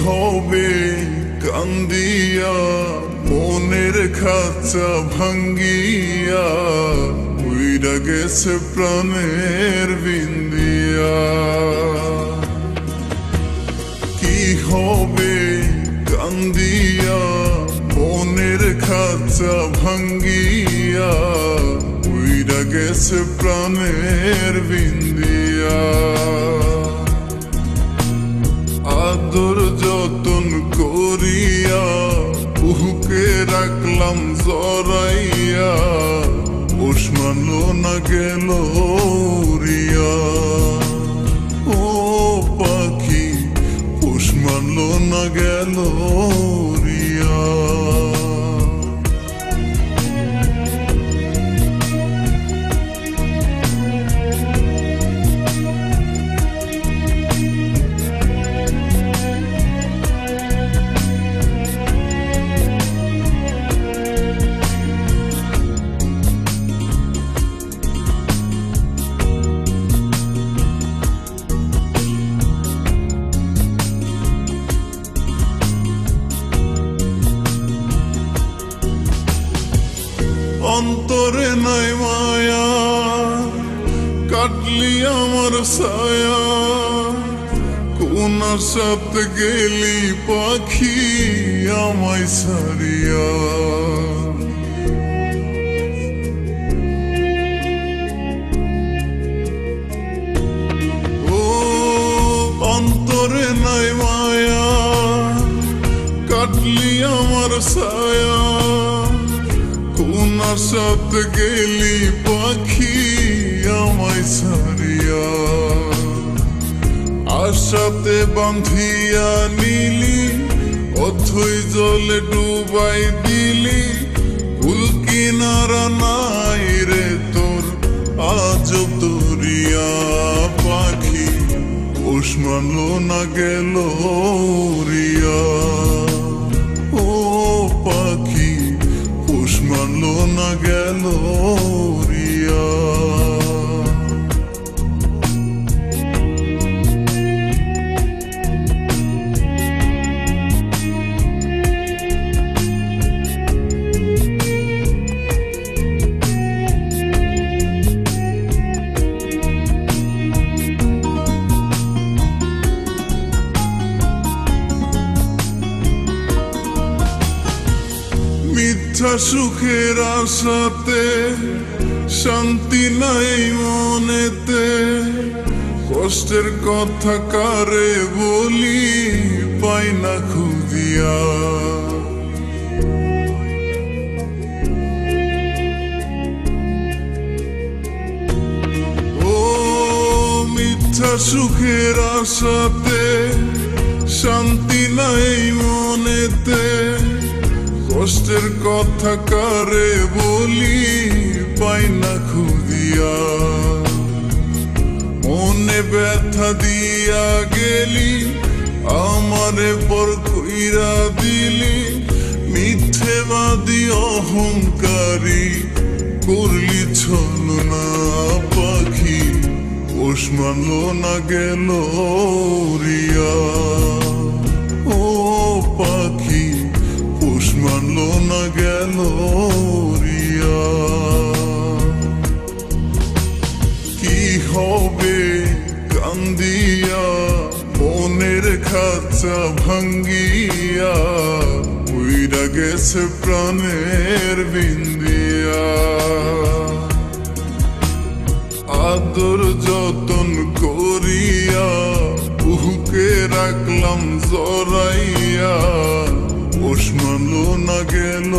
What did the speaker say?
হবে কান্দিয়া মনের খাঁচা ভাঙ্গিয়া উইরা গেছে প্রাণের বিন্দিয়া। কি হবে কান্দিয়া মনের খাঁচা ভাঙ্গিয়া উইরা গেছে প্রাণের বিন্দিয়া। আদর যতন করিয়া বুকে রাখলাম জড়াইয়া পোষ মানলো না গেল উড়িয়া। ও পাখি পোষ মানলো না গেল উড়িয়া। অন্তরে নাই মায়া কাটলি আমার ছায়া কোন আশাতে গেলি পাখি আমায় ছাড়িয়া। ও অন্তরে নাই মায়া কাটলি আমার ছায়া কোন আশাতে গেলি পাখি আমায় ছাড়িয়া। আশাতে বাঁধিয়া নিলি অথই জলে ডুবাই দিলি কুল কিনারা নাই রে তোর আজব দরিয়া। পাখি পোষ মানলো না গেল উড়িয়া। ও পাখি পোষ মানলো না গেল উড়িয়া। মিথ্যা সুখের আশাতে শান্তি নাই মনেতে কষ্টের কথা কারে বলি পাই না খুঁজিয়া। ও মিথ্যা সুখের আশাতে শান্তি নাই মনেতে কষ্টের কথা কারে বলি পাই না খুঁজিয়া। মনে ব্যথা দিয়া গেলি আমারে পর কইরা দিলি মিথ্যেবাদী অহংকারী করলি ছলনা। পাখি পোষ মানলো না গেল উড়িয়া। ও পাখি পোষ মানলো না গেল উড়িয়া। কি হবে কান্দিয়া মনের খাঁচা ভাঙ্গিয়া উইরা গেছে প্রাণের বিন্দিয়া। আদর যতন করিয়া বুকে রাখলাম জড়াইয়া পোষ মানলো না গেল